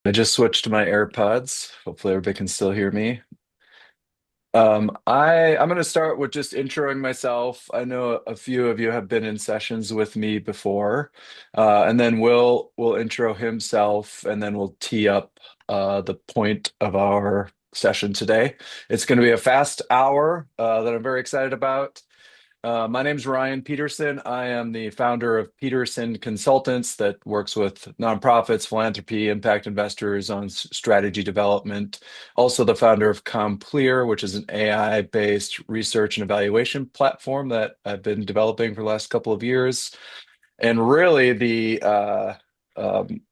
I just switched to my AirPods. Hopefully everybody can still hear me. I'm going to start with just introing myself. I know a few of you have been in sessions with me before, and then Will intro himself, and then we'll tee up the point of our session today. It's going to be a fast hour that I'm very excited about. My name's Ryan Peterson. I am the founder of Peterson Consultants that works with nonprofits, philanthropy, impact investors on strategy development. Also, the founder of Complear, which is an AI-based research and evaluation platform that I've been developing for the last couple of years. And really, the um,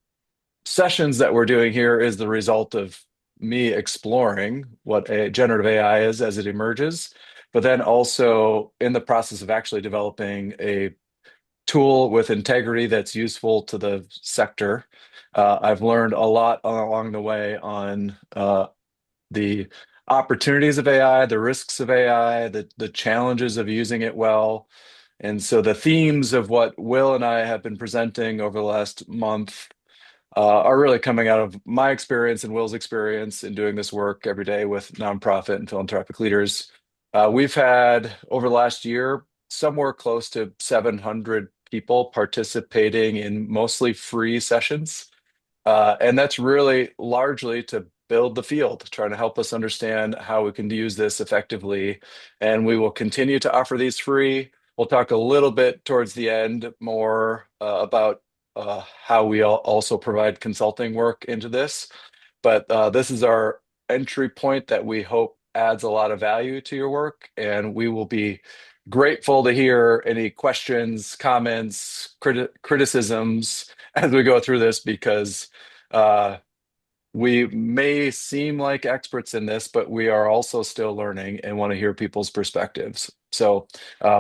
sessions that we're doing here is the result of me exploring what a generative AI is as it emerges, but then also in the process of actually developing a tool with integrity that's useful to the sector. I've learned a lot along the way on the opportunities of AI, the risks of AI, the challenges of using it well. And so the themes of what Will and I have been presenting over the last month are really coming out of my experience and Will's experience in doing this work every day with nonprofit and philanthropic leaders. We've had over the last year somewhere close to 700 people participating in mostly free sessions. And that's really largely to build the field, trying to help us understand how we can use this effectively. And we will continue to offer these free. We'll talk a little bit towards the end more about how we also provide consulting work into this. But this is our entry point that we hope adds a lot of value to your work. And we will be grateful to hear any questions, comments, criticisms as we go through this because uh, we may seem like experts in this, but we are also still learning and want to hear people's perspectives. So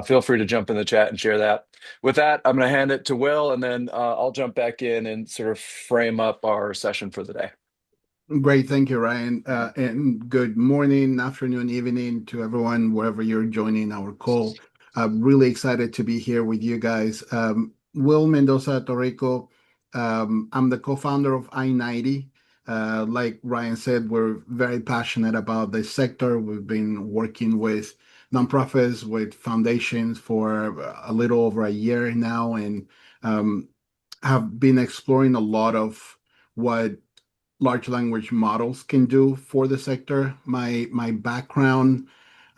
feel free to jump in the chat and share that. With that, I'm going to hand it to Will, and then I'll jump back in and sort of frame up our session for the day. Great, thank you, Ryan. And good morning, afternoon, evening to everyone, wherever you're joining our call. I'm really excited to be here with you guys. Will Mendoza Torrico. I'm the co-founder of I-90. Like Ryan said, we're very passionate about this sector. We've been working with nonprofits, with foundations for a little over a year now, and um, have been exploring a lot of what large language models can do for the sector. My background,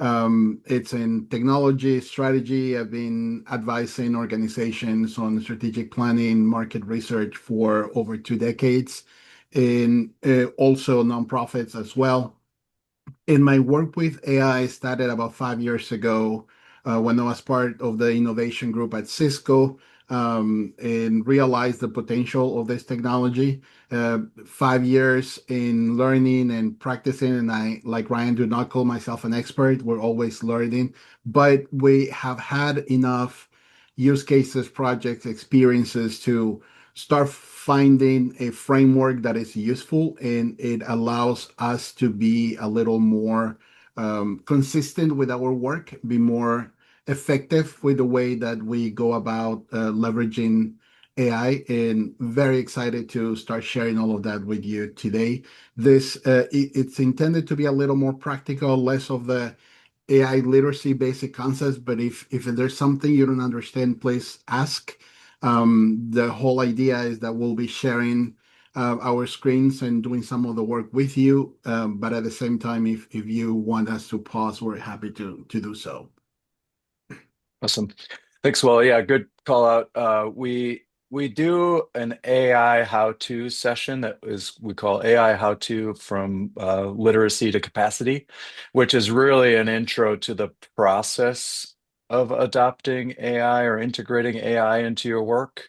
it's in technology strategy. I've been advising organizations on strategic planning, market research for over 2 decades, and also nonprofits as well. In my work with AI started about 5 years ago when I was part of the innovation group at Cisco and realized the potential of this technology. 5 years in learning and practicing, and I, like Ryan, do not call myself an expert. We're always learning, but we have had enough use cases, projects, experiences to start finding a framework that is useful and it allows us to be a little more consistent with our work, be more effective with the way that we go about leveraging AI, and very excited to start sharing all of that with you today. It's intended to be a little more practical, less of the AI literacy basic concepts, but if there's something you don't understand, please ask. The whole idea is that we'll be sharing our screens and doing some of the work with you. But at the same time, if you want us to pause, we're happy to do so. Awesome. Thanks, Will. Yeah, good call out. We do an AI how-to session that is we call AI how-to from literacy to capacity, which is really an intro to the process of adopting AI or integrating AI into your work,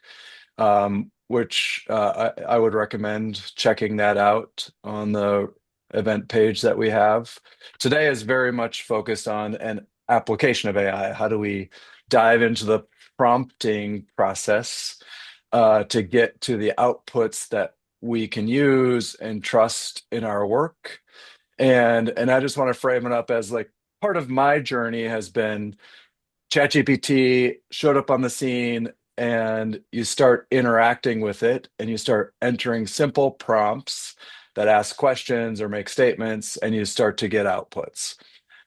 which I would recommend checking that out on the event page that we have. Today is very much focused on an application of AI. How do we dive into the prompting process to get to the outputs that we can use and trust in our work? And I just want to frame it up as like part of my journey has been ChatGPT showed up on the scene. and you start interacting with it and you start entering simple prompts that ask questions or make statements, and you start to get outputs.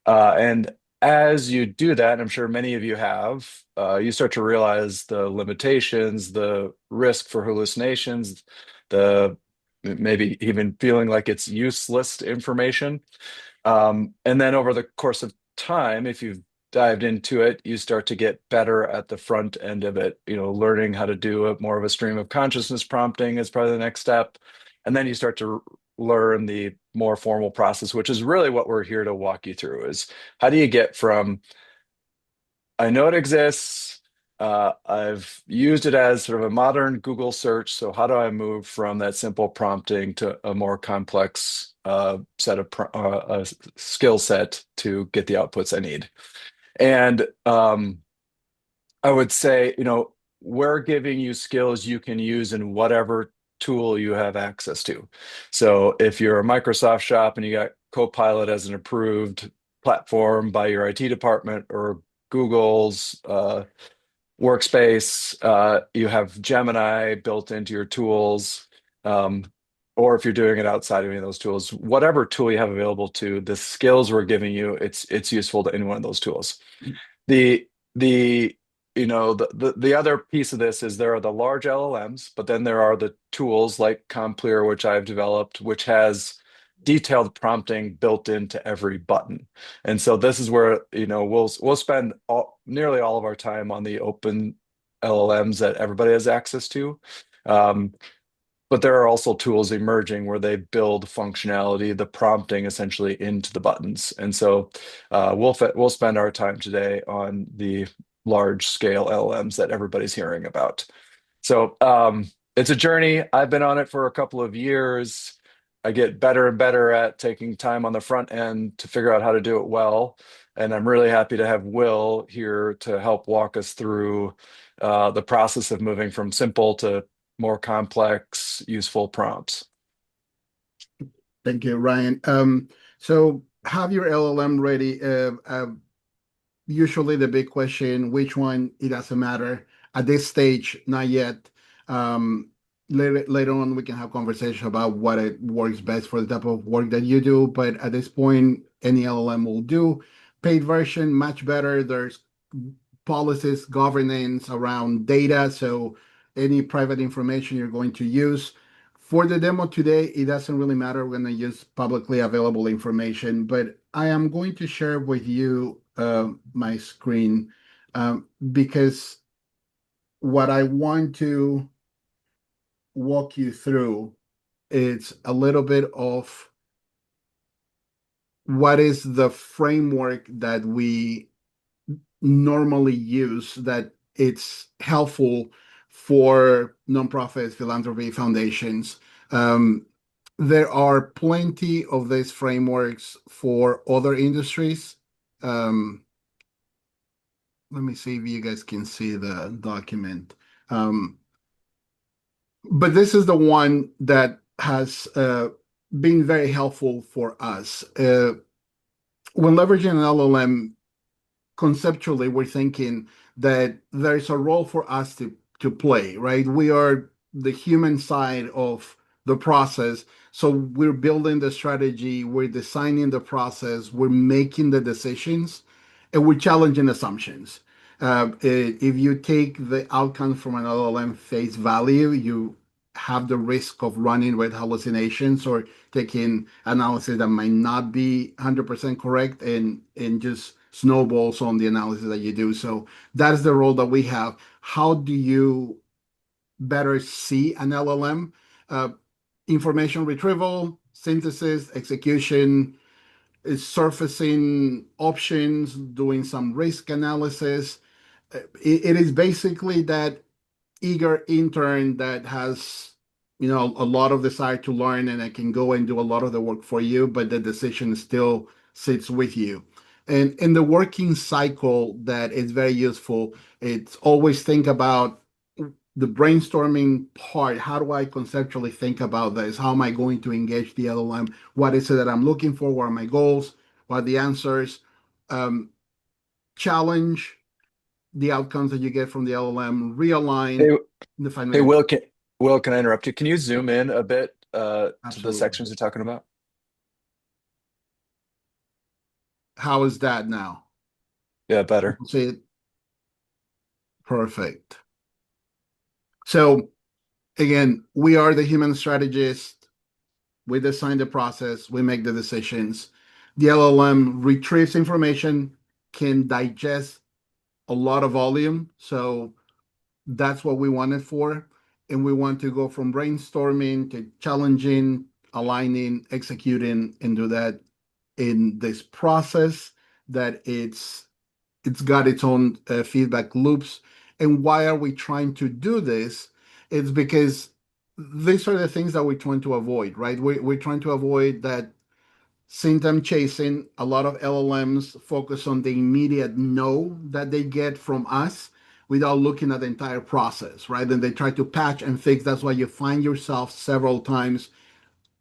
And as you do that, I'm sure many of you have, you start to realize the limitations, the risk for hallucinations, the maybe even feeling like it's useless information. And then over the course of time, if you've dived into it, you start to get better at the front end of it, learning how to do more of a stream of consciousness prompting is probably the next step. And then you start to learn the more formal process, which is really what we're here to walk you through is how do you get from I know it exists. I've used it as sort of a modern Google search. So how do I move from that simple prompting to a more complex set of skill set to get the outputs I need? And I would say, we're giving you skills you can use in whatever tool you have access to. So if you're a Microsoft shop and you got Copilot as an approved platform by your IT department or Google's workspace, you have Gemini built into your tools. Um, or if you're doing it outside of any of those tools, whatever tool you have available to, the skills we're giving you, it's useful to any one of those tools. The the the other piece of this is there are the large LLMs, but then there are the tools like CompClear, which I've developed, which has detailed prompting built into every button. And so this is where we'll spend nearly all of our time on the open LLMs that everybody has access to. Um, but there are also tools emerging where they build functionality, the prompting essentially into the buttons. And so we'll spend our time today on the large scale LLMs that everybody's hearing about. So it's a journey. I've been on it for a couple of years. I get better and better at taking time on the front end to figure out how to do it well. And I'm really happy to have Will here to help walk us through the process of moving from simple to more complex, useful prompts. Thank you, Ryan. So have your LLM ready. Usually the big question, which one, it doesn't matter. At this stage, not yet. Later on, we can have conversation about what it works best for the type of work that you do. But at this point, any LLM will do. Paid version, much better. There's policies, governance around data. So any private information you're going to use. For the demo today, it doesn't really matter. We're going to use publicly available information, but I am going to share with you my screen because what I want to walk you through is a little bit of what is the framework that we normally use that it's helpful for nonprofits, philanthropy, foundations. Um, there are plenty of these frameworks for other industries. Um, Let me see if you guys can see the document. Um, but this is the one that has been very helpful for us. When leveraging an LLM, conceptually, we're thinking that there's a role for us to play, right? We are the human side of the process. So we're building the strategy, we're designing the process, we're making the decisions, and we're challenging assumptions. If you take the outcome from an LLM face value, you have the risk of running with hallucinations or taking analysis that might not be 100% correct and just snowballs on the analysis that you do. So that is the role that we have. How do you better see an LLM? Uh, Information retrieval, synthesis, execution, is surfacing options, doing some risk analysis. It is basically that eager intern that has a lot of desire to learn and I can go and do a lot of the work for you, but the decision still sits with you. And in the working cycle, that is very useful. It's always think about the brainstorming part. How do I conceptually think about this? How am I going to engage the LLM? What is it that I'm looking for? What are my goals? What are the answers? Um, Challenge, the outcomes that you get from the LLM, Hey, realign the final hey, answer. Will, can I interrupt you? Can you zoom in a bit to the Absolutely. sections you're talking about? How is that now? Yeah, better. See it? Perfect. So again, we are the human strategist. We design the process, we make the decisions. The LLM retrieves information, can digest a lot of volume. So that's what we want it for. And we want to go from brainstorming to challenging, aligning, executing, and do that in this process that it's got its own feedback loops. And why are we trying to do this? It's because these are the things that we're trying to avoid, right? We're trying to avoid that symptom chasing. A lot of LLMs focus on the immediate no that they get from us without looking at the entire process, right? And they try to patch and fix. That's why you find yourself several times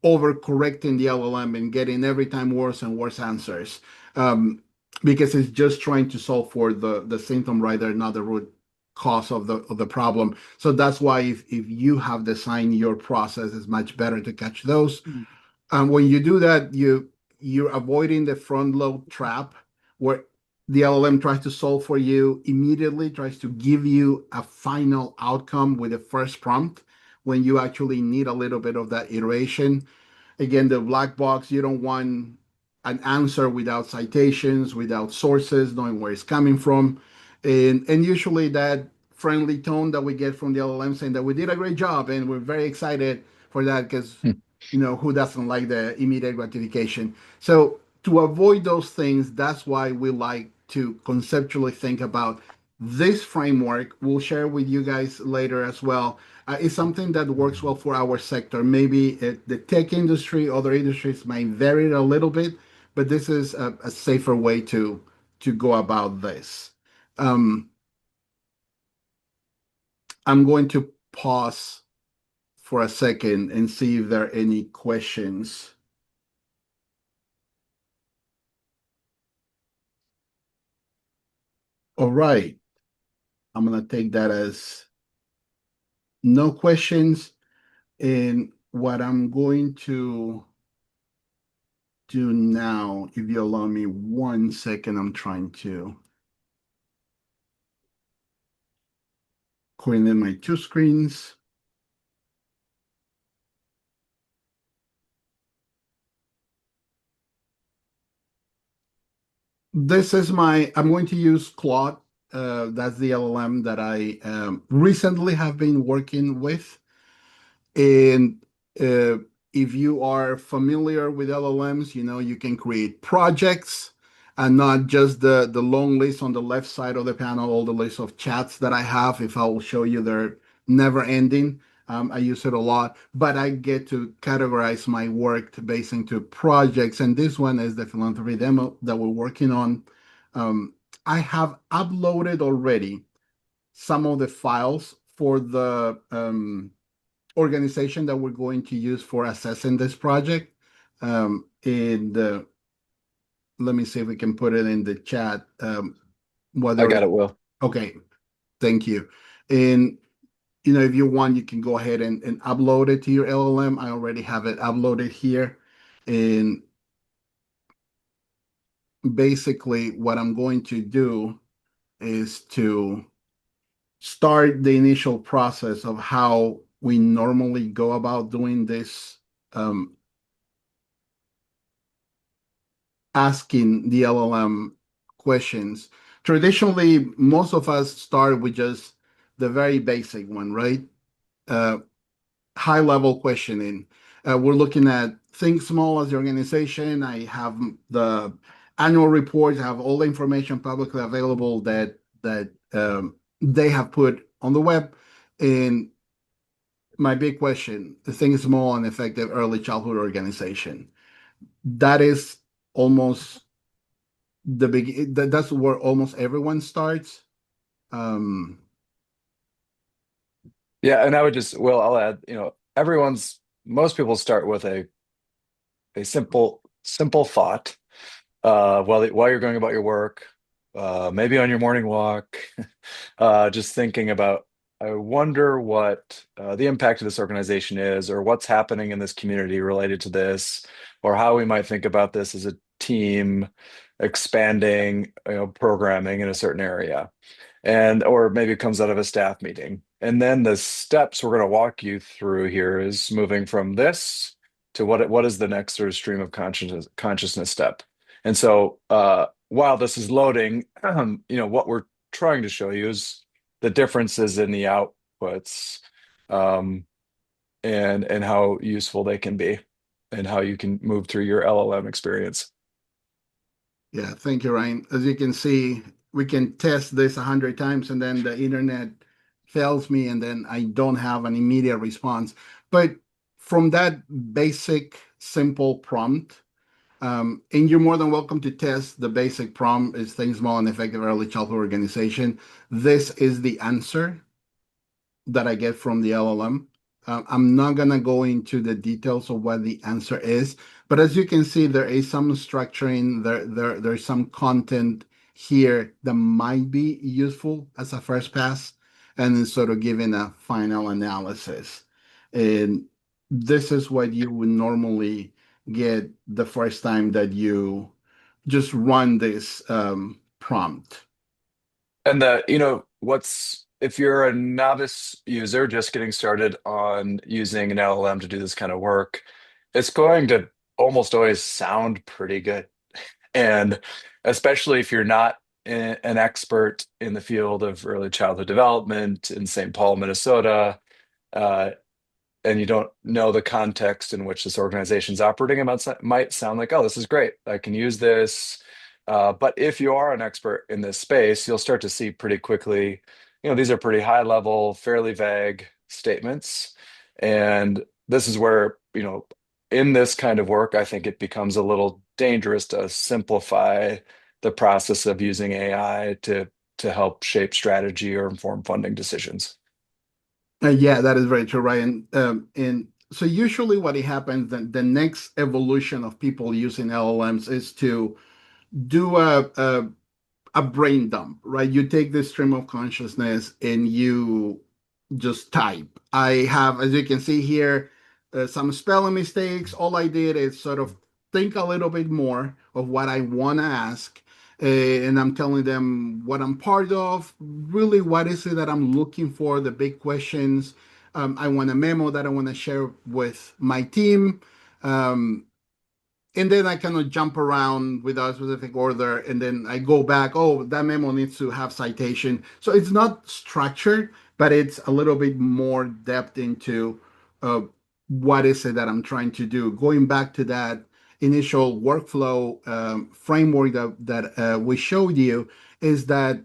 overcorrecting the LLM and getting every time worse and worse answers, um, because it's just trying to solve for the symptom right there, not the root cause of the problem. So that's why if you have designed your process, it's much better to catch those. And when you do that, you're avoiding the front load trap where the LLM tries to solve for you immediately, tries to give you a final outcome with the first prompt when you actually need a little bit of that iteration. Again, the black box, you don't want an answer without citations, without sources, knowing where it's coming from. And usually that friendly tone that we get from the LLM saying that we did a great job and we're very excited for that because, Hmm. who doesn't like the immediate gratification? So to avoid those things, that's why we like to conceptually think about this framework. We'll share with you guys later as well. Is something that works well for our sector. Maybe the tech industry, other industries might vary a little bit, but this is a safer way to go about this. Um, I'm going to pause for a second and see if there are any questions. All right, I'm gonna take that as no questions. And what I'm going to do now, if you allow me 1 second, I'm trying to coordinate my two screens. This is I'm going to use Claude. That's the LLM that I recently have been working with. And uh, if you are familiar with LLMs, you can create projects and not just the long list on the left side of the panel, all the list of chats that I have. If I will show you, they're never ending. I use it a lot, but I get to categorize my work based into projects. And this one is the philanthropy demo that we're working on. Um, I have uploaded already some of the files for the organization that we're going to use for assessing this project. And let me see if we can put it in the chat. I Whether got it, Will. okay, thank you. And if you want, you can go ahead and upload it to your LLM. I already have it uploaded here. And basically, what I'm going to do is to start the initial process of how we normally go about doing this, um, asking the LLM questions. Traditionally, most of us start with just the very basic one, right? Uh, High level questioning. We're looking at think small as the organization. I have the annual reports, I have all the information publicly available that they have put on the web. And my big question, the think small and effective early childhood organization. That is almost that's where almost everyone starts. Um, Yeah, and I would just, Will, I'll add, most people start with a simple thought while you're going about your work. maybe on your morning walk, just thinking about, I wonder what the impact of this organization is, or what's happening in this community related to this, or how we might think about this as a team expanding, programming in a certain area. And or maybe it comes out of a staff meeting. And then the steps we're going to walk you through here is moving from this to what is the next sort of stream of consciousness step. And so while this is loading, what we're trying to show you is the differences in the outputs, um, and how useful they can be, and how you can move through your LLM experience. Yeah, thank you, Ryan. As you can see, we can test this 100 times and then the internet fails me and then I don't have an immediate response. But from that basic, simple prompt, and you're more than welcome to test the basic prompt is Think Small and Effective Early Childhood Organization. This is the answer that I get from the LLM. I'm not gonna go into the details of what the answer is, but as you can see, there is some structuring, there's some content here that might be useful as a first pass, and then sort of giving a final analysis. And this is what you would normally get the first time that you just run this prompt. And what's if you're a novice user just getting started on using an LLM to do this kind of work, it's going to almost always sound pretty good. And especially if you're not an expert in the field of early childhood development in St. Paul, Minnesota, uh, and you don't know the context in which this organization is operating, it might sound like, oh, this is great. I can use this. But if you are an expert in this space, you'll start to see pretty quickly, these are pretty high level, fairly vague statements. And this is where, in this kind of work, I think it becomes a little dangerous to simplify the process of using AI to help shape strategy or inform funding decisions. Yeah, that is very true, Ryan. And so usually what happens, the next evolution of people using LLMs is to do a brain dump, right? You take this stream of consciousness and you just type. I have, as you can see here, some spelling mistakes. All I did is sort of think a little bit more of what I want to ask. And I'm telling them what I'm part of, really what is it that I'm looking for, the big questions. I want a memo that I want to share with my team. Um, and then I kind of jump around without a specific order, and then I go back. Oh, that memo needs to have citation. So it's not structured, but it's a little bit more depth into uh, what is it that I'm trying to do. Going back to that initial workflow framework that we showed you, is that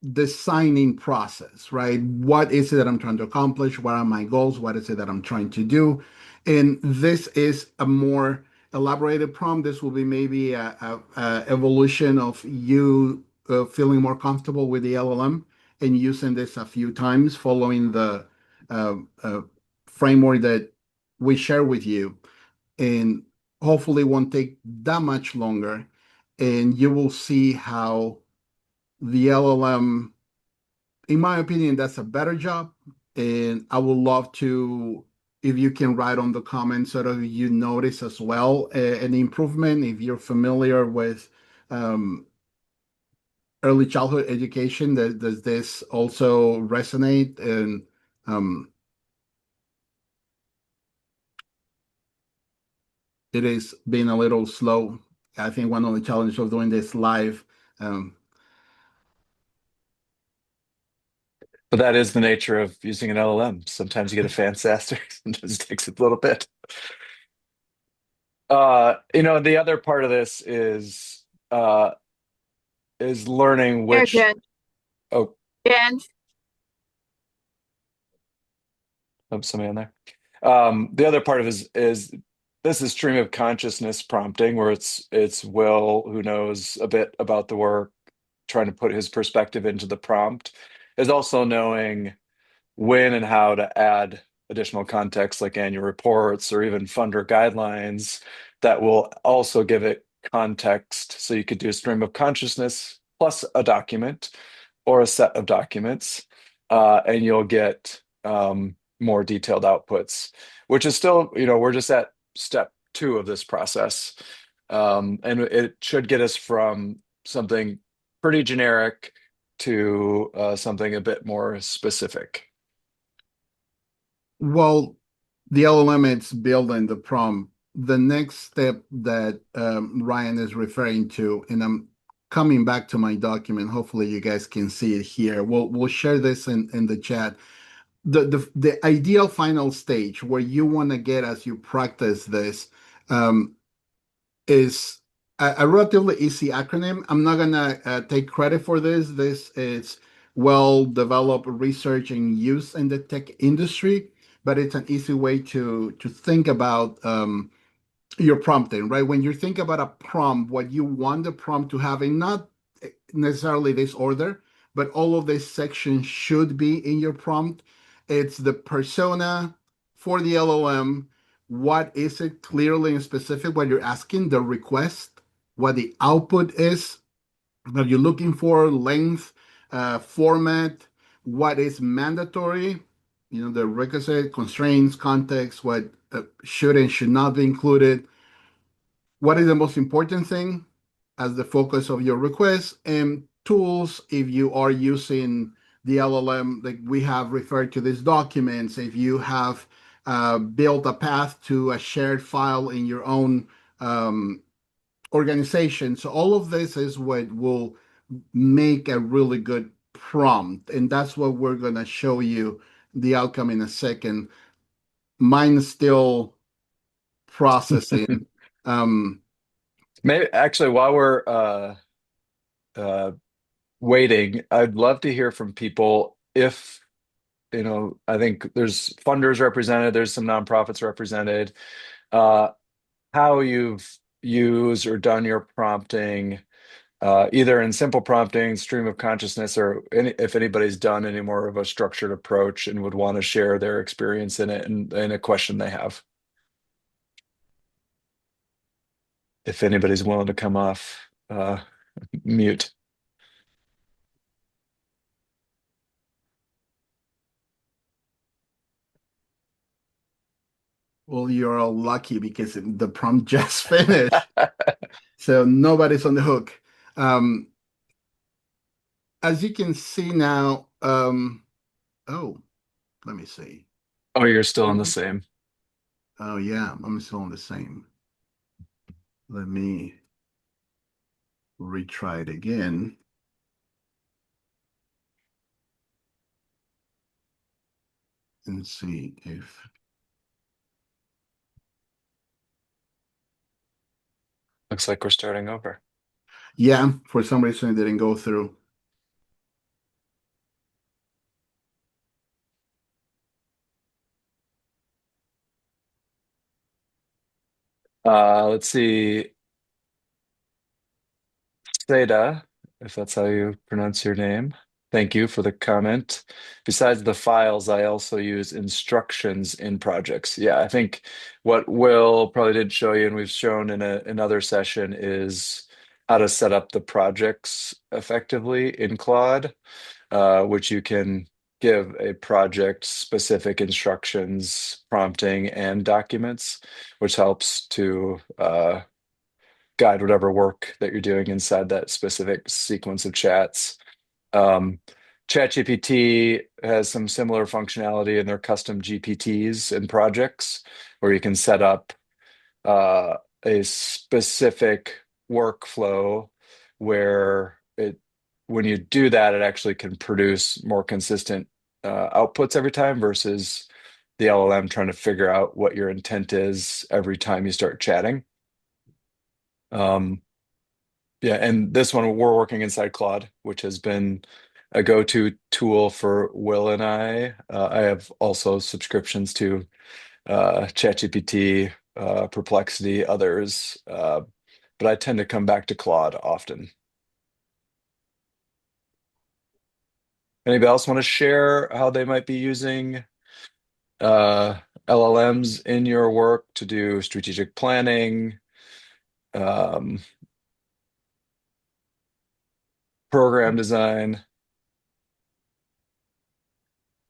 the signing process, right? What is it that I'm trying to accomplish? What are my goals? What is it that I'm trying to do? And this is a more elaborated prompt. This will be maybe a evolution of you feeling more comfortable with the LLM and using this a few times, following the uh, uh, framework that we share with you. And hopefully, it won't take that much longer. And you will see how the LLM, in my opinion, that's a better job. And I would love to, if you can write on the comments, sort of you notice as well an improvement. If you're familiar with um, early childhood education, does this also resonate? And um, it is being a little slow. I think one of the challenges of doing this live. Um, But that is the nature of using an LLM. Sometimes you get a fan faster, sometimes it takes a little bit. The other part of this is learning Here, which. Jen. Oh, Jen. somebody on there. The other part of is this is stream of consciousness prompting, where it's Will, who knows a bit about the work, trying to put his perspective into the prompt, is also knowing when and how to add additional context like annual reports or even funder guidelines that will also give it context. So you could do a stream of consciousness plus a document or a set of documents, and you'll get more detailed outputs, which is still, we're just at step two of this process. And it should get us from something pretty generic to something a bit more specific. Well, the LLM it's building the prompt. The next step that Ryan is referring to, and I'm coming back to my document. Hopefully, you guys can see it here. We'll share this in the chat. The ideal final stage where you want to get as you practice this um, is a relatively easy acronym. I'm not gonna take credit for this. This is well developed research and use in the tech industry, but it's an easy way to think about your prompting, right? When you think about a prompt, what you want the prompt to have, and not necessarily this order, but all of these sections should be in your prompt. It's the persona for the LLM. What is it clearly and specific? What you're asking, the request, what the output is, what you're looking for, length, format, what is mandatory, the requisite constraints, context, what should and should not be included, what is the most important thing as the focus of your request, and tools if you are using the LLM, like we have referred to these documents, if you have built a path to a shared file in your own organization. So all of this is what will make a really good prompt, and that's what we're going to show you the outcome in a second. Mine's still processing. um, Maybe actually, while we're uh, waiting, I'd love to hear from people if, I think there's funders represented, there's some nonprofits represented, uh, how you've used or done your prompting, either in simple prompting, stream of consciousness, or if anybody's done any more of a structured approach and would want to share their experience in it and a question they have. If anybody's willing to come off mute. Well, you're all lucky because the prompt just finished, so nobody's on the hook. Um, as you can see now, oh, let me see. Oh, you're still in the same. Oh yeah, I'm still on the same. Let me retry it again and see if, Looks like we're starting over. yeah, for some reason it didn't go through. Let's see. Seda, if that's how you pronounce your name. Thank you for the comment. Besides the files, I also use instructions in projects. Yeah, I think what Will probably did show you, and we've shown in another session, is how to set up the projects effectively in Claude, which you can give a project specific instructions, prompting, and documents, which helps to guide whatever work that you're doing inside that specific sequence of chats. Um, ChatGPT has some similar functionality in their custom GPTs and projects where you can set up uh, a specific workflow where when you do that, it actually can produce more consistent outputs every time versus the LLM trying to figure out what your intent is every time you start chatting. Um, Yeah, and this one we're working inside Claude, which has been a go-to tool for Will and I. I have also subscriptions to ChatGPT, Perplexity, others, but I tend to come back to Claude often. Anybody else want to share how they might be using uh, LLMs in your work to do strategic planning? Um, program design.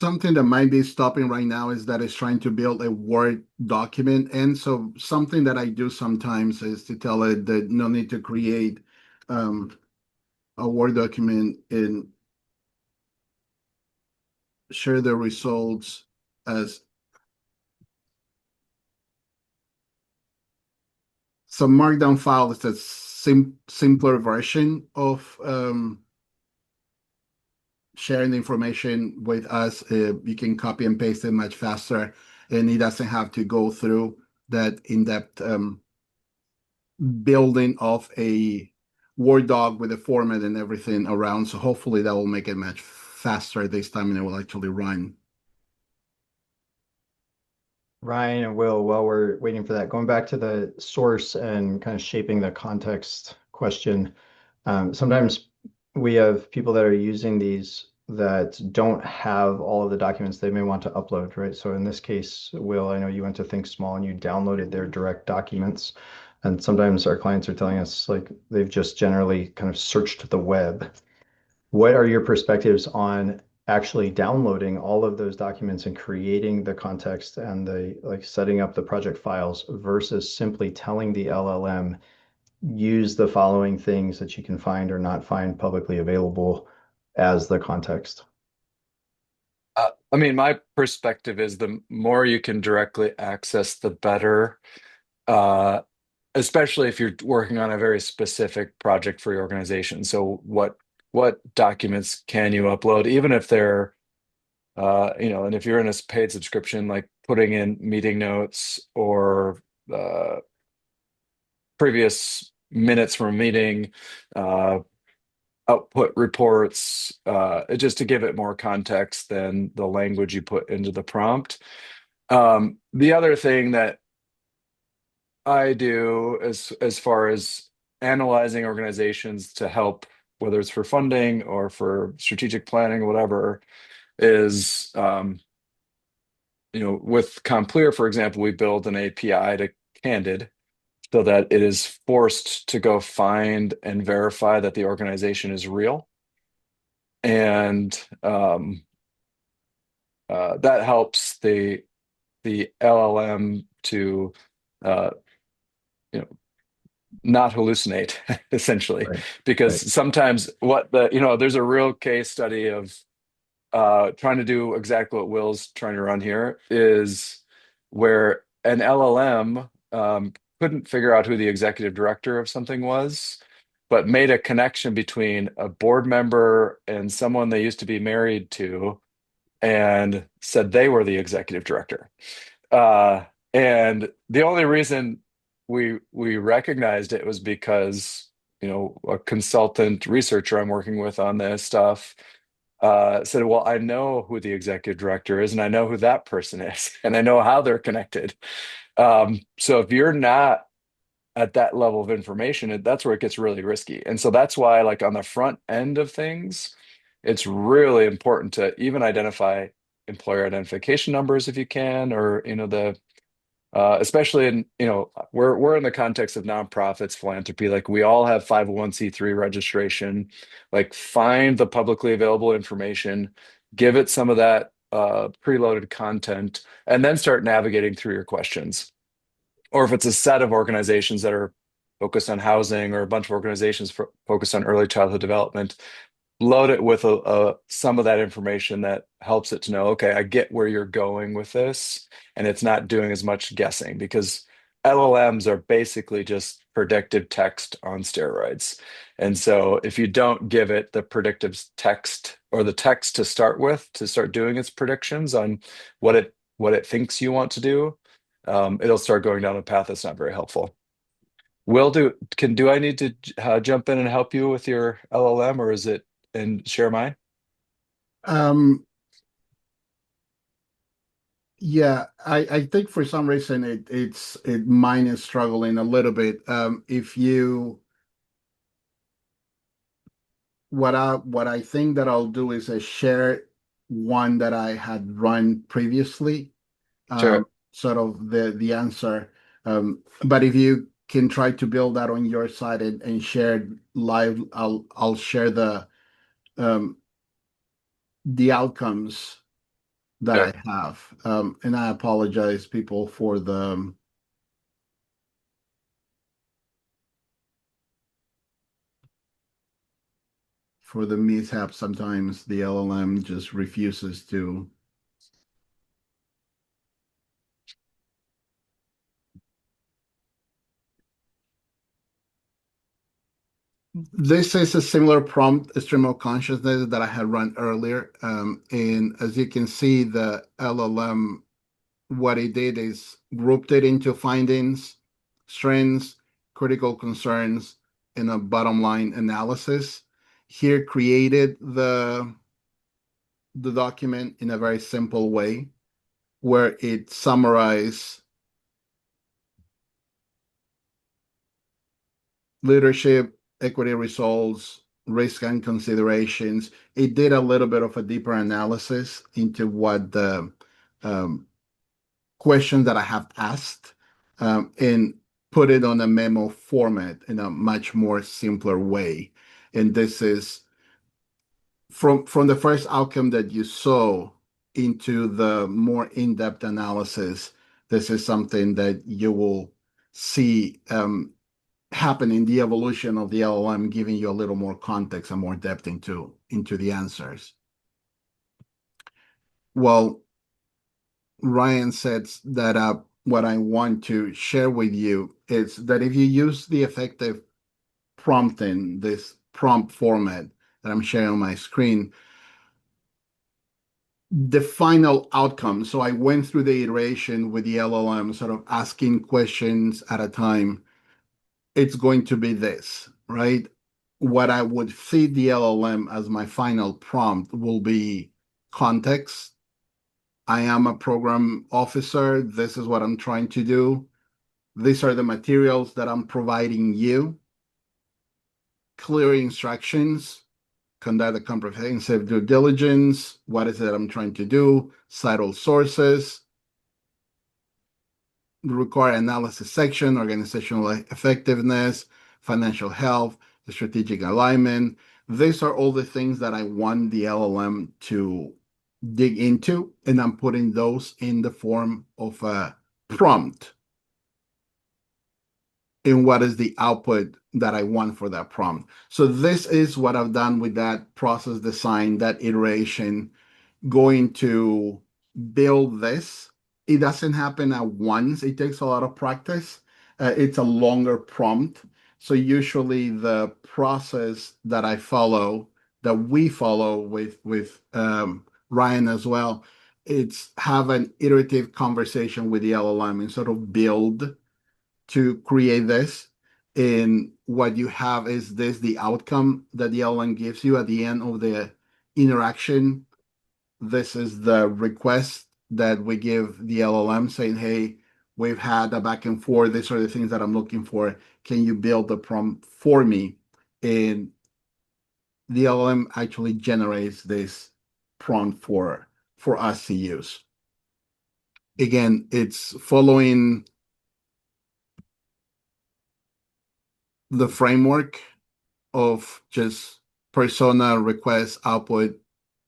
Something that might be stopping right now is that it's trying to build a Word document. And so something that I do sometimes is to tell it that no need to create um, a Word document and share the results as some markdown file is a simpler version of sharing the information with us. You can copy and paste it much faster, and it doesn't have to go through that in-depth building of a Word doc with a format and everything around. So hopefully that will make it much faster this time and it will actually run. Ryan and Will, while we're waiting for that, going back to the source and kind of shaping the context question, sometimes we have people that are using these that don't have all of the documents they may want to upload, right? So in this case, Will, I know you went to Think Small and you downloaded their direct documents. And sometimes our clients are telling us like they've just generally kind of searched the web. What are your perspectives on actually downloading all of those documents and creating the context and the like setting up the project files versus simply telling the LLM, use the following things that you can find or not find publicly available as the context? I mean, my perspective is the more you can directly access, the better. Uh, Especially if you're working on a very specific project for your organization. So what documents can you upload, even if they're and if you're in a paid subscription, like putting in meeting notes or uh, previous minutes from a meeting, uh, output reports, just to give it more context than the language you put into the prompt. The other thing that I do as far as analyzing organizations to help, whether it's for funding or for strategic planning or whatever, is with Compleer, for example, we build an API to Candid so that it is forced to go find and verify that the organization is real. And that helps the LLM to uh, you know not hallucinate essentially, Right. because Right. sometimes there's a real case study of trying to do exactly what Will's trying to run here, is where an LLM couldn't figure out who the executive director of something was, but made a connection between a board member and someone they used to be married to, and said they were the executive director. Uh, and the only reason we recognized it was because, a consultant researcher I'm working with on this stuff said, well, I know who the executive director is, and I know who that person is, and I know how they're connected. So if you're not at that level of information, that's where it gets really risky. And so that's why, like on the front end of things, it's really important to even identify employer identification numbers if you can, or the especially in, we're in the context of nonprofits, philanthropy. Like we all have 501(c)(3) registration. Like find the publicly available information, give it some of that preloaded content, and then start navigating through your questions. Or if it's a set of organizations that are focused on housing, or a bunch of organizations focused on early childhood development, load it with some of that information that helps it to know, okay, I get where you're going with this, and it's not doing as much guessing, because LLMs are basically just predictive text on steroids. And so if you don't give it the predictive text, or the text to start with, to start doing its predictions on what it thinks you want to do, it'll start going down a path that's not very helpful. Do I need to jump in and help you with your LLM, or is it and share mine? Um, yeah, I think for some reason mine is struggling a little bit. If you what I think that I'll do is I share one that I had run previously, Sure. sort of the answer. But if you can try to build that on your side and share it live. I'll share um, the outcomes that Okay. I have. And I apologize, people, for the mishap. Sometimes the LLM just refuses to. This is a similar prompt, stream of consciousness, that I had run earlier. And as you can see, the LLM, what it did is grouped it into findings, strengths, critical concerns, and a bottom line analysis. Here created the document in a very simple way where it summarized leadership, equity results, risk and considerations. It did a little bit of a deeper analysis into what the um, question that I have asked, and put it on a memo format in a much more simpler way. And this is from the first outcome that you saw into the more in-depth analysis. This is something that you will see happen in the evolution of the LLM, giving you a little more context and more depth into the answers. Well, Ryan said that what I want to share with you is that if you use the effective prompting, this prompt format that I'm sharing on my screen, the final outcome. So I went through the iteration with the LLM, sort of asking questions at a time. It's going to be this, right? What I would feed the LLM as my final prompt will be context. I am a program officer. This is what I'm trying to do. These are the materials that I'm providing you. Clear instructions, conduct a comprehensive due diligence. What is it I'm trying to do? Cite all sources, require analysis section, organizational effectiveness, financial health, the strategic alignment. These are all the things that I want the LLM to dig into, and I'm putting those in the form of a prompt. And what is the output that I want for that prompt? So this is what I've done with that process design, that iteration, going to build this. It doesn't happen at once. It takes a lot of practice. It's a longer prompt. So usually the process that I follow, that we follow with Ryan as well, it's have an iterative conversation with the LLM and sort of build to create this. And what you have is this, the outcome that the LLM gives you at the end of the interaction. This is the request that we give the LLM saying, hey, we've had a back and forth. These are the things that I'm looking for. Can you build the prompt for me? And the LLM actually generates this prompt for us to use. Again, it's following the framework of just persona, request, output,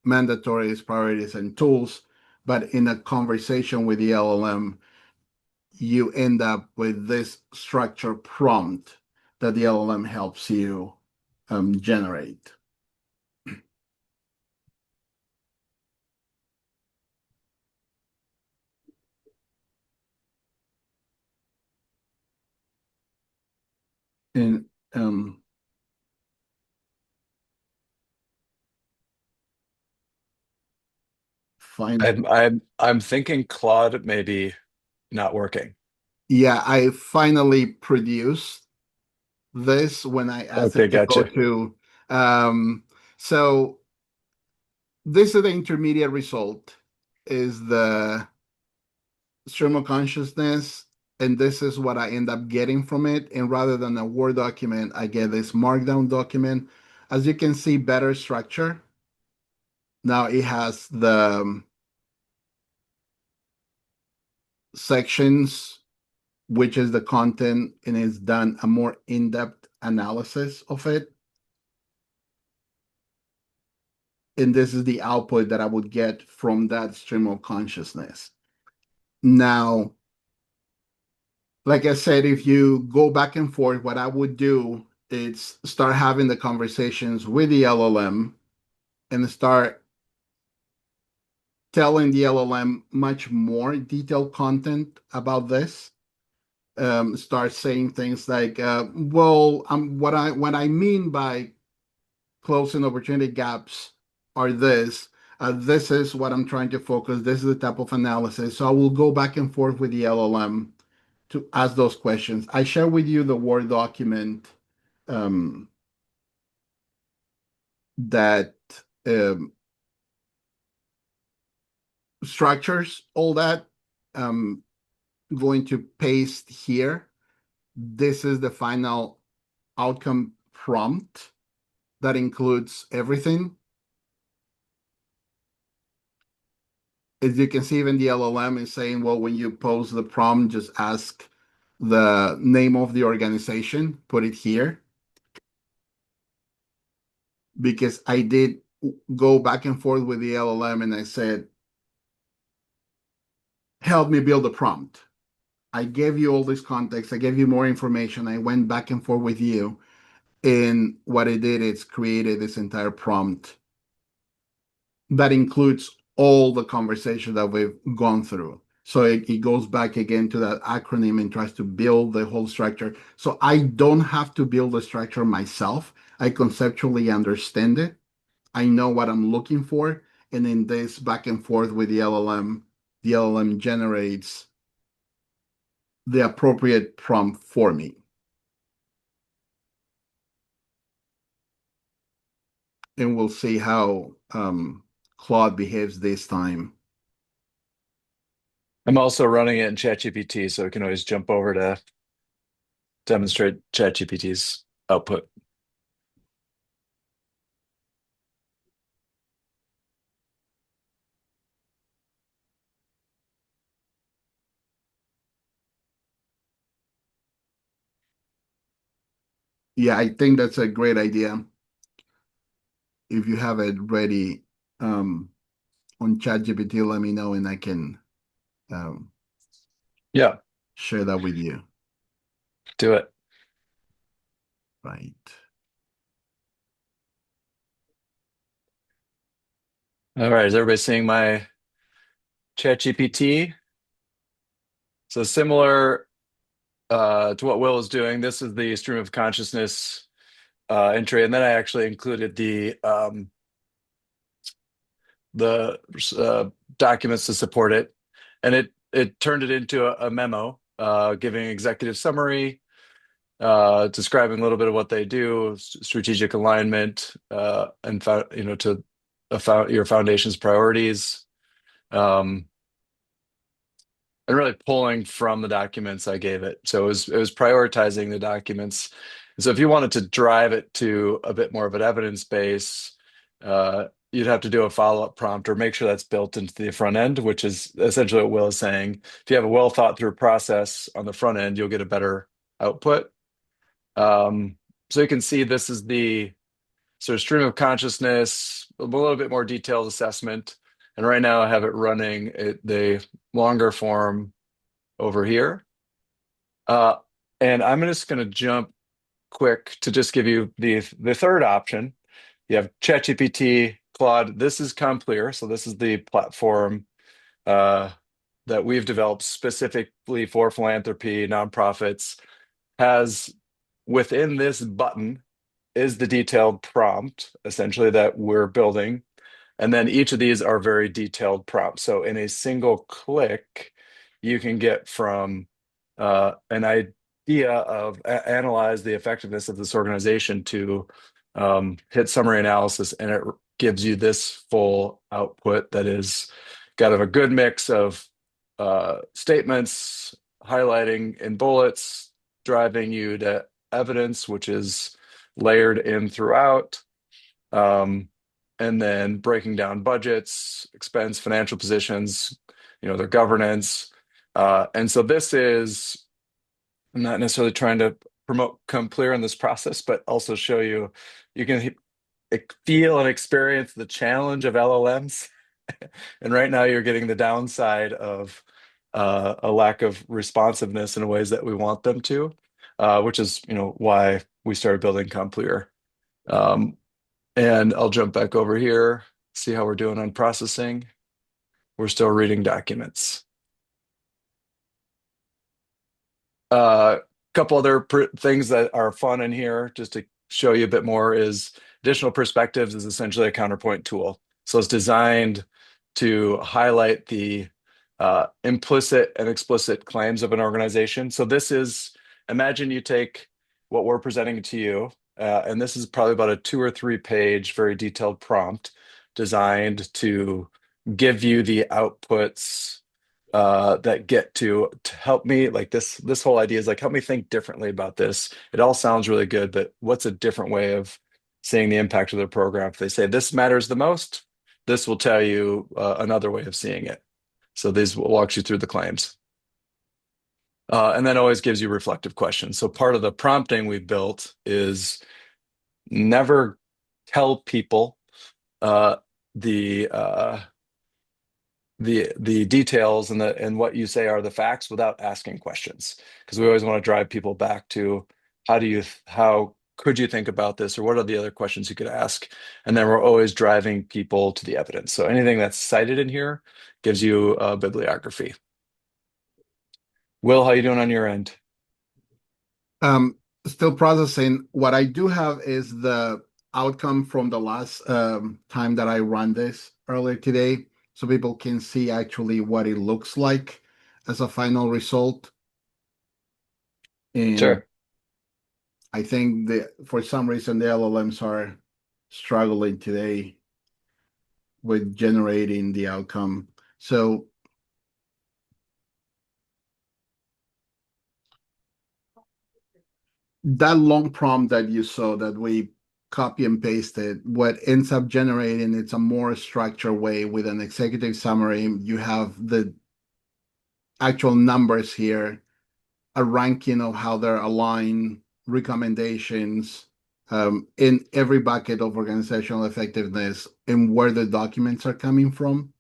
mandatories, priorities, and tools. But in a conversation with the LLM, you end up with this structure prompt that the LLM helps you generate. And fine. I'm thinking Claude maybe not working. Yeah, I finally produced this when I asked Okay, it to go gotcha. to. So this is the intermediate result, is the stream of consciousness, and this is what I end up getting from it. And rather than a Word document, I get this Markdown document. As you can see, better structure. Now it has the sections which is the content, and it's done a more in-depth analysis of it. And this is the output that I would get from that stream of consciousness. Now, like I said, if you go back and forth, what I would do is start having the conversations with the LLM and start telling the LLM much more detailed content about this. Start saying things like, "Well, what I mean by closing opportunity gaps are this. This is what I'm trying to focus. This is the type of analysis." So I will go back and forth with the LLM to ask those questions. I share with you the Word document um, that um, structures all that. I'm going to paste here. This is the final outcome prompt that includes everything. As you can see, even the LLM is saying, well, when you pose the prompt, just ask the name of the organization, put it here. Because I did go back and forth with the LLM and I said, help me build a prompt. I gave you all this context. I gave you more information. I went back and forth with you. And what it did is created this entire prompt that includes all the conversation that we've gone through. So it goes back again to that acronym and tries to build the whole structure. So I don't have to build the structure myself. I conceptually understand it. I know what I'm looking for. And in this back and forth with the LLM generates the appropriate prompt for me. And we'll see how Claude behaves this time. I'm also running it in ChatGPT, so we can always jump over to demonstrate ChatGPT's output. Yeah, I think that's a great idea. If you have it ready on ChatGPT, let me know and I can um, Yeah, share that with you. do it. Right. All right, is everybody seeing my ChatGPT? So similar to what Will is doing, this is the stream of consciousness entry, and then I actually included the documents to support it, and it turned it into a memo giving executive summary, describing a little bit of what they do, strategic alignment, and to your foundation's priorities, um, and really pulling from the documents I gave it. So it was prioritizing the documents. And so if you wanted to drive it to a bit more of an evidence base, you'd have to do a follow-up prompt or make sure that's built into the front end, which is essentially what Will is saying. If you have a well thought through process on the front end, you'll get a better output. So you can see this is the sort of stream of consciousness, a little bit more detailed assessment. And right now I have it running the longer form over here. Uh, and I'm just going to jump quick to just give you the third option. You have ChatGPT, Claude. This is CompClear. So this is the platform uh, that we've developed specifically for philanthropy, nonprofits, has within this button is the detailed prompt, essentially, that we're building. And then each of these are very detailed prompts. So in a single click, you can get from an idea of analyze the effectiveness of this organization to hit summary analysis, and it gives you this full output that is kind of a good mix of statements, highlighting in bullets, driving you to evidence, which is layered in throughout. And then breaking down budgets, expense, financial positions, their governance. And so this is I'm not necessarily trying to promote come clear in this process, but also show you you can feel and experience the challenge of LLMs. And right now you're getting the downside of a lack of responsiveness in ways that we want them to, which is, why we started building Compleer. Um, and I'll jump back over here, see how we're doing on processing. We're still reading documents. A couple other things that are fun in here, just to show you a bit more, is additional perspectives is essentially a counterpoint tool. So it's designed to highlight the implicit and explicit claims of an organization. So this is, imagine you take what we're presenting to you, and this is probably about a 2 or 3 page, very detailed prompt designed to give you the outputs that get to help me, like this whole idea is like, help me think differently about this. It all sounds really good, but what's a different way of seeing the impact of their program? If they say this matters the most, this will tell you another way of seeing it. So these walks you through the claims. And then always gives you reflective questions. So part of the prompting we've built is never tell people uh, the the details and what you say are the facts without asking questions, because we always want to drive people back to how could you think about this, or what are the other questions you could ask, and then we're always driving people to the evidence. So anything that's cited in here gives you a bibliography. Will, how you doing on your end? Um, Still processing. What I do have is the outcome from the last time that I ran this earlier today, so people can see actually what it looks like as a final result. And Sure. I think that for some reason the LLMs are struggling today with generating the outcome. So that long prompt that you saw that we copy and pasted, what ends up generating, it's a more structured way with an executive summary. You have the actual numbers here, a ranking of how they're aligned, recommendations, in every bucket of organizational effectiveness and where the documents are coming from.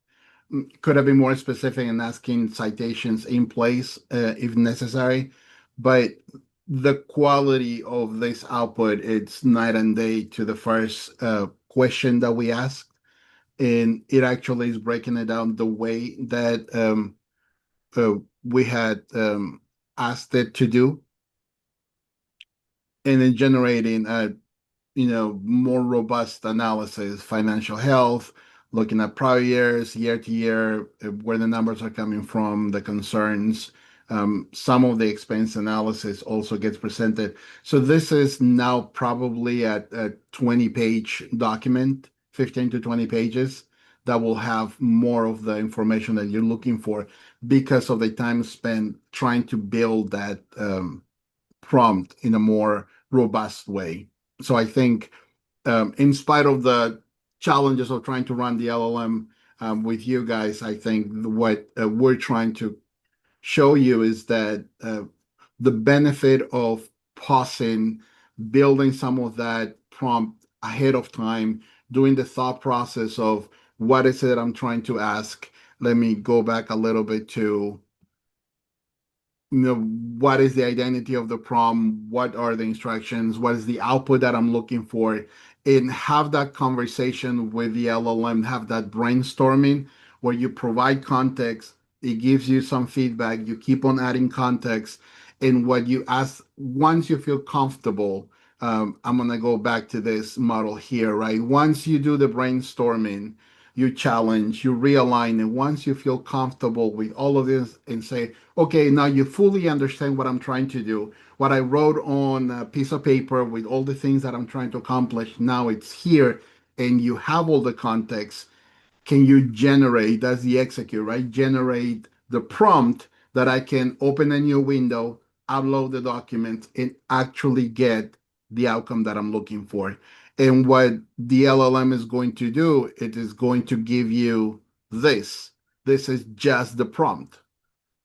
Could have been more specific in asking citations in place if necessary, but the quality of this output, it's night and day to the first question that we asked, and it actually is breaking it down the way that uh, we had asked it to do, and then generating more robust analysis, financial health, looking at prior years, year to year, where the numbers are coming from, the concerns. Some of the expense analysis also gets presented. So this is now probably a 20-page document, 15 to 20 pages, that will have more of the information that you're looking for because of the time spent trying to build that prompt in a more robust way. So I think, in spite of the challenges of trying to run the LLM with you guys, I think what we're trying to show you is that the benefit of pausing, building some of that prompt ahead of time, doing the thought process of what is it I'm trying to ask. Let me go back a little bit to what is the identity of the prompt, what are the instructions, what is the output that I'm looking for, and have that conversation with the LLM, have that brainstorming where you provide context, it gives you some feedback, you keep on adding context, and what you ask, once you feel comfortable, I'm going to go back to this model here, right? Once you do the brainstorming, you challenge, you realign, and once you feel comfortable with all of this and say, okay, now you fully understand what I'm trying to do. What I wrote on a piece of paper with all the things that I'm trying to accomplish, now it's here, and you have all the context. Can you generate, that's the execute, right? Generate the prompt that I can open a new window, upload the document, and actually get the outcome that I'm looking for. And what the LLM is going to do, it is going to give you this. This is just the prompt,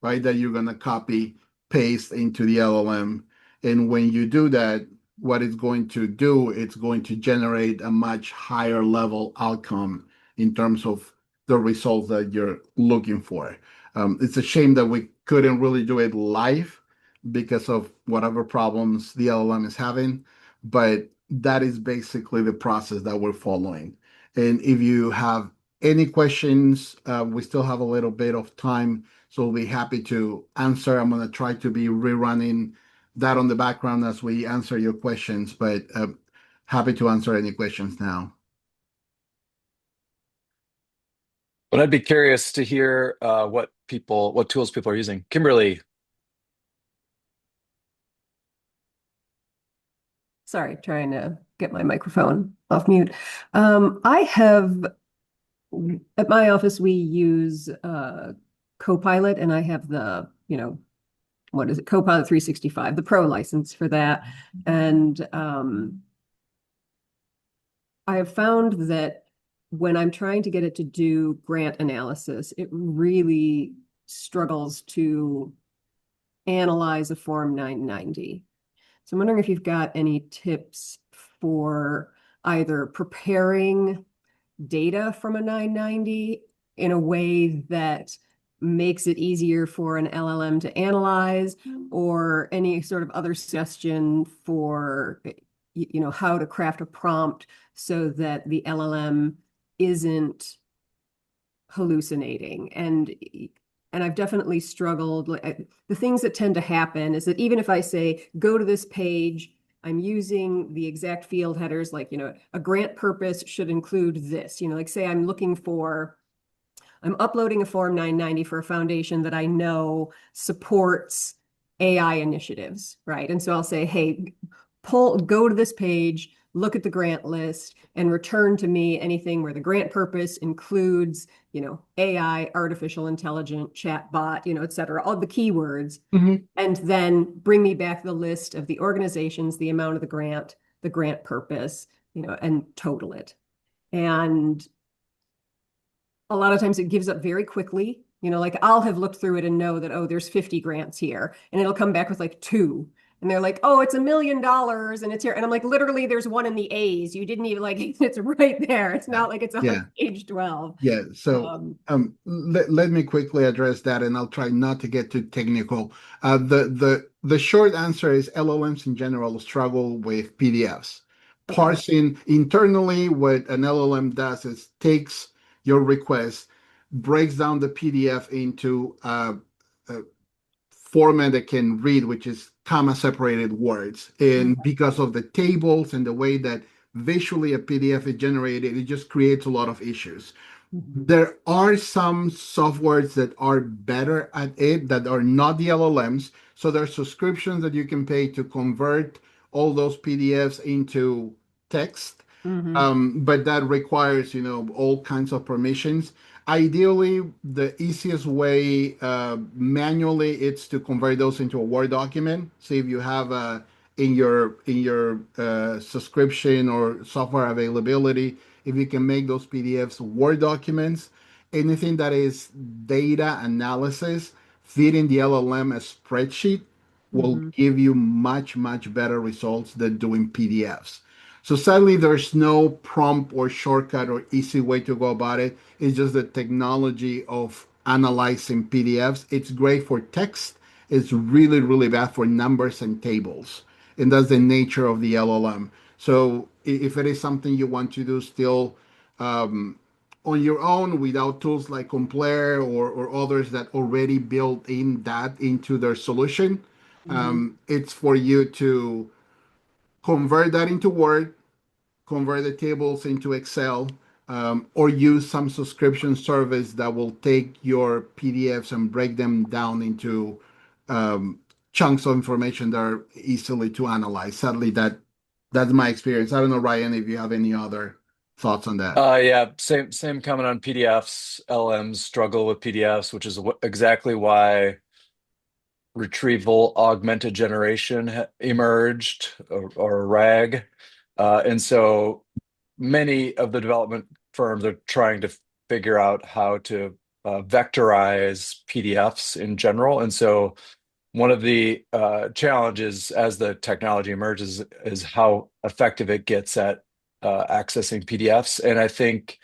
right? That you're going to copy paste into the LLM. And when you do that, what it's going to do, it's going to generate a much higher level outcome in terms of the results that you're looking for. It's a shame that we couldn't really do it live because of whatever problems the LLM is having, but that is basically the process that we're following. And if you have any questions, we still have a little bit of time, so we'll be happy to answer. I'm going to try to be rerunning that on the background as we answer your questions, but happy to answer any questions now. But I'd be curious to hear what tools people are using. Kimberly. Sorry, trying to get my microphone off mute. I have at my office we use Copilot, and I have the what is it, Copilot 365, the pro license for that, and I have found that when I'm trying to get it to do grant analysis, it really struggles to analyze a Form 990. So I'm wondering if you've got any tips for either preparing data from a 990 in a way that makes it easier for an LLM to analyze, or any sort of other suggestion for how to craft a prompt so that the LLM isn't hallucinating. And I've definitely struggled. The things that tend to happen is that even if I say, go to this page, I'm using the exact field headers, like, a grant purpose should include this, like say I'm uploading a Form 990 for a foundation that I know supports AI initiatives, right? And so I'll say, hey, go to this page, look at the grant list, and return to me anything where the grant purpose includes, AI, artificial intelligent, chatbot, et cetera, all the keywords. Mm-hmm. And then bring me back the list of the organizations, the amount of the grant purpose, and total it. And a lot of times it gives up very quickly. Like I'll have looked through it and know that, oh, there's 50 grants here, and it'll come back with like 2. And they're like, oh, it's $1 million and it's here. And I'm like, literally, there's one in the A's. You didn't even it's right there. It's not like it's on page 12. Yeah. So let me quickly address that, and I'll try not to get too technical. The short answer is LLMs in general struggle with PDFs. Okay. Parsing internally, what an LLM does is takes your request, breaks down the PDF into a format that can read, which is comma separated words. And because of the tables and the way that visually a PDF is generated, it just creates a lot of issues. There are some softwares that are better at it that are not the LLMs. So there are subscriptions that you can pay to convert all those PDFs into text. But that requires, all kinds of permissions. Ideally, the easiest way manually it's to convert those into a Word document. So if you have in your subscription or software availability, if you can make those PDFs Word documents, anything that is data analysis, feeding the LLM a spreadsheet will give you much, much better results than doing PDFs. So sadly, there's no prompt or shortcut or easy way to go about it. It's just the technology of analyzing PDFs. It's great for text. It's really, really bad for numbers and tables. And that's the nature of the LLM. So if it is something you want to do still on your own without tools like Compare or others that already built in that into their solution, it's for you to convert that into Word, convert the tables into Excel, or use some subscription service that will take your PDFs and break them down into chunks of information that are easily to analyze. Sadly, that's my experience. I don't know, Ryan, if you have any other thoughts on that. Yeah, same comment on PDFs. LMs struggle with PDFs, which is exactly why retrieval augmented generation emerged, or RAG. And so many of the development firms are trying to figure out how to vectorize PDFs in general. And so one of the challenges as the technology emerges is how effective it gets at accessing PDFs. And I think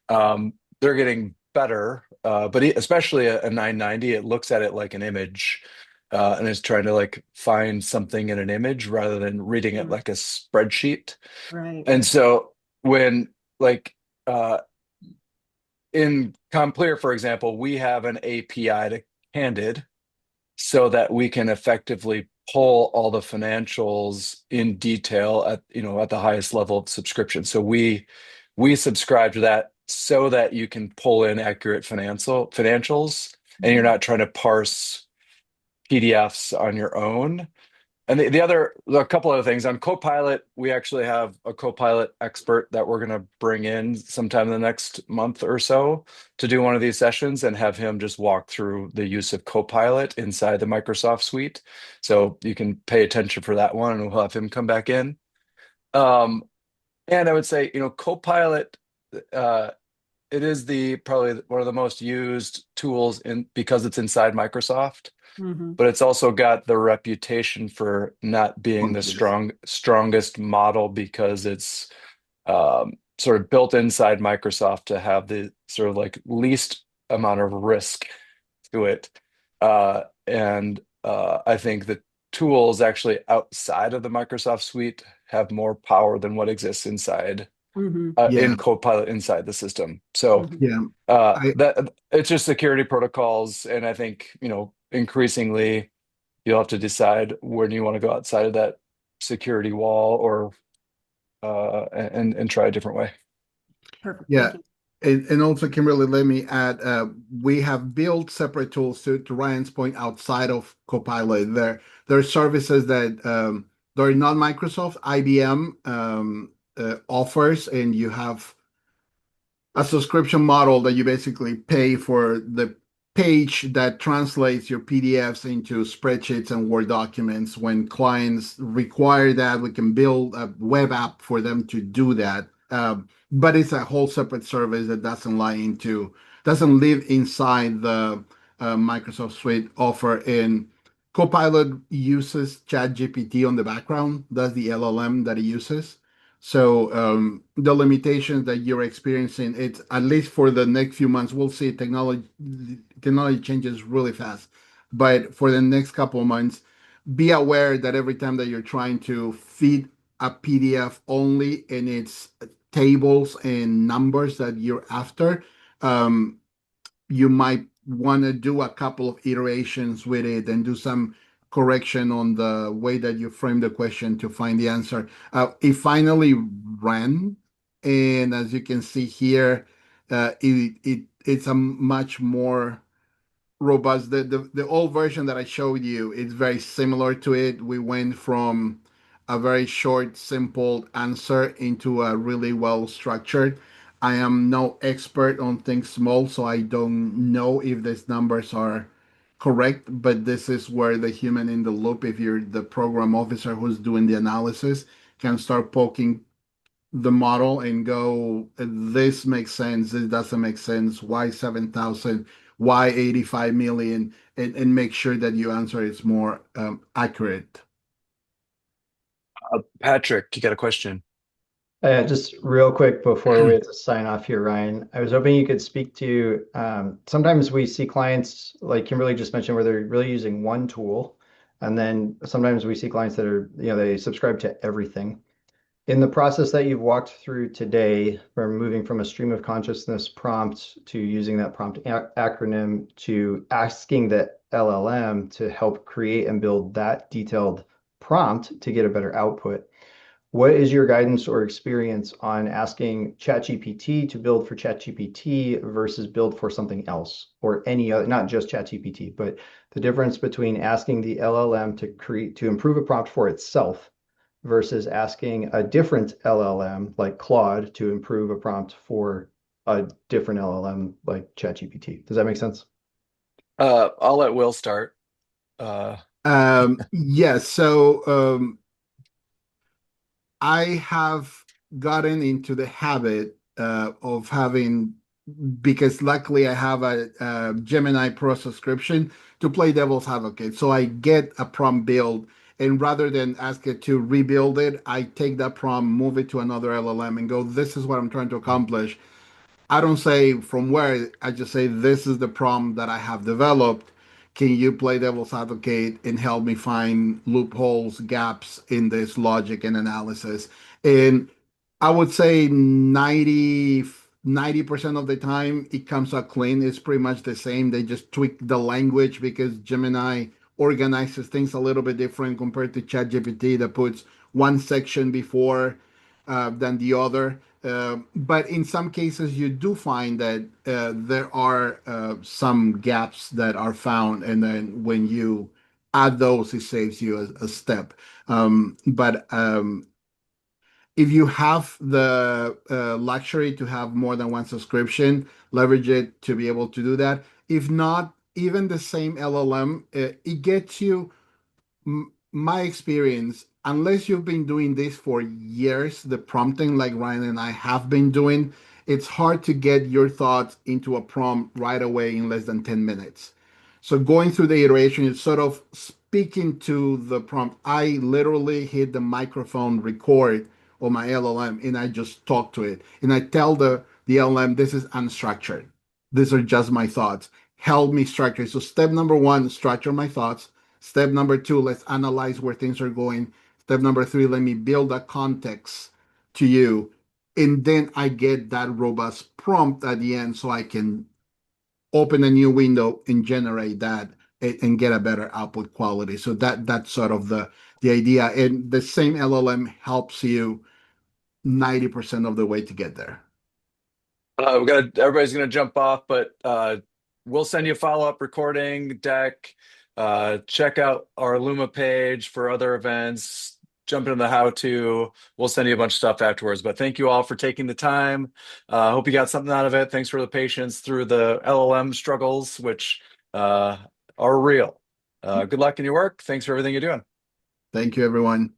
they're getting better, but especially a 990, it looks at it like an image, and is trying to like find something in an image rather than reading it like a spreadsheet. Right. And so when like in ComClear, for example, we have an API to Candid so that we can effectively pull all the financials in detail at at the highest level of subscription. So we subscribe to that so that you can pull in accurate financials and you're not trying to parse PDFs on your own. And a couple other things on Copilot, we actually have a Copilot expert that we're going to bring in sometime in the next month or so to do one of these sessions and have him just walk through the use of Copilot inside the Microsoft suite. So you can pay attention for that one, and we'll have him come back in. And I would say, Copilot, it is probably one of the most used tools because it's inside Microsoft. But it's also got the reputation for not being the strongest model because it's sort of built inside Microsoft to have the sort of like least amount of risk to it. And I think the tools actually outside of the Microsoft suite have more power than what exists inside in Copilot inside the system. So that it's just security protocols, and I think increasingly you'll have to decide when you want to go outside of that security wall or and try a different way. Perfect. Yeah. And also, Kimberly, let me add, we have built separate tools to Ryan's point outside of Copilot. There are services that they're not Microsoft, IBM offers, and you have a subscription model that you basically pay for the page that translates your PDFs into spreadsheets and Word documents. When clients require that, we can build a web app for them to do that. But it's a whole separate service that doesn't live inside the Microsoft Suite offer. And Copilot uses ChatGPT on the background. That's the LLM that it uses. So the limitations that you're experiencing, it's at least for the next few months, we'll see technology changes really fast. But for the next couple of months, be aware that every time that you're trying to feed a PDF only and it's tables and numbers that you're after, you might want to do a couple of iterations with it and do some correction on the way that you frame the question to find the answer. It finally ran, and as you can see here, it's a much more robust. The old version that I showed you, it's very similar to it. We went from a very short, simple answer into a really well structured. I am no expert on things small, so I don't know if these numbers are correct, but this is where the human in the loop, if you're the program officer who's doing the analysis, can start poking the model and go, this makes sense, this doesn't make sense, why 7,000, why 85 million, and make sure that your answer is more accurate. Patrick, you got a question? Just real quick before we have to sign off here, Ryan, I was hoping you could speak to, sometimes we see clients, like Kimberly just mentioned, where they're really using one tool. And then sometimes we see clients that are, they subscribe to everything. In the process that you've walked through today, from moving from a stream of consciousness prompt to using that prompt acronym to asking the LLM to help create and build that detailed prompt to get a better output, what is your guidance or experience on asking ChatGPT to build for ChatGPT versus build for something else or any other, not just ChatGPT, but the difference between asking the LLM to improve a prompt for itself versus asking a different LLM like Claude to improve a prompt for a different LLM like ChatGPT? Does that make sense? I'll let Will start. Yes. So I have gotten into the habit of having, because luckily I have a Gemini Pro subscription, to play devil's advocate. So I get a prompt build, and rather than ask it to rebuild it, I take that prompt, move it to another LLM, and go, this is what I'm trying to accomplish. I don't say from where, I just say, this is the prompt that I have developed. Can you play devil's advocate and help me find loopholes, gaps in this logic and analysis? And I would say 90% of the time it comes out clean. It's pretty much the same. They just tweak the language because Gemini organizes things a little bit different compared to ChatGPT that puts one section before than the other. But in some cases, you do find that there are some gaps that are found, and then when you add those, it saves you a step. But if you have the luxury to have more than one subscription, leverage it to be able to do that. If not, even the same LLM, it gets you my experience, unless you've been doing this for years, the prompting like Ryan and I have been doing, it's hard to get your thoughts into a prompt right away in less than 10 minutes. So going through the iteration is sort of speaking to the prompt. I literally hit the microphone record on my LLM and I just talk to it. And I tell the LLM, this is unstructured. These are just my thoughts. Help me structure. So step number one, structure my thoughts. Step number two, let's analyze where things are going. Step number three, let me build a context to you. And then I get that robust prompt at the end so I can open a new window and generate that and get a better output quality. So that's sort of the idea. And the same LLM helps you 90% of the way to get there. Everybody's gonna jump off, but we'll send you a follow-up recording deck. Check out our Luma page for other events. Jump into the how-to. We'll send you a bunch of stuff afterwards. But thank you all for taking the time. Hope you got something out of it. Thanks for the patience through the LLM struggles, which are real. Good luck in your work. Thanks for everything you're doing. Thank you, everyone.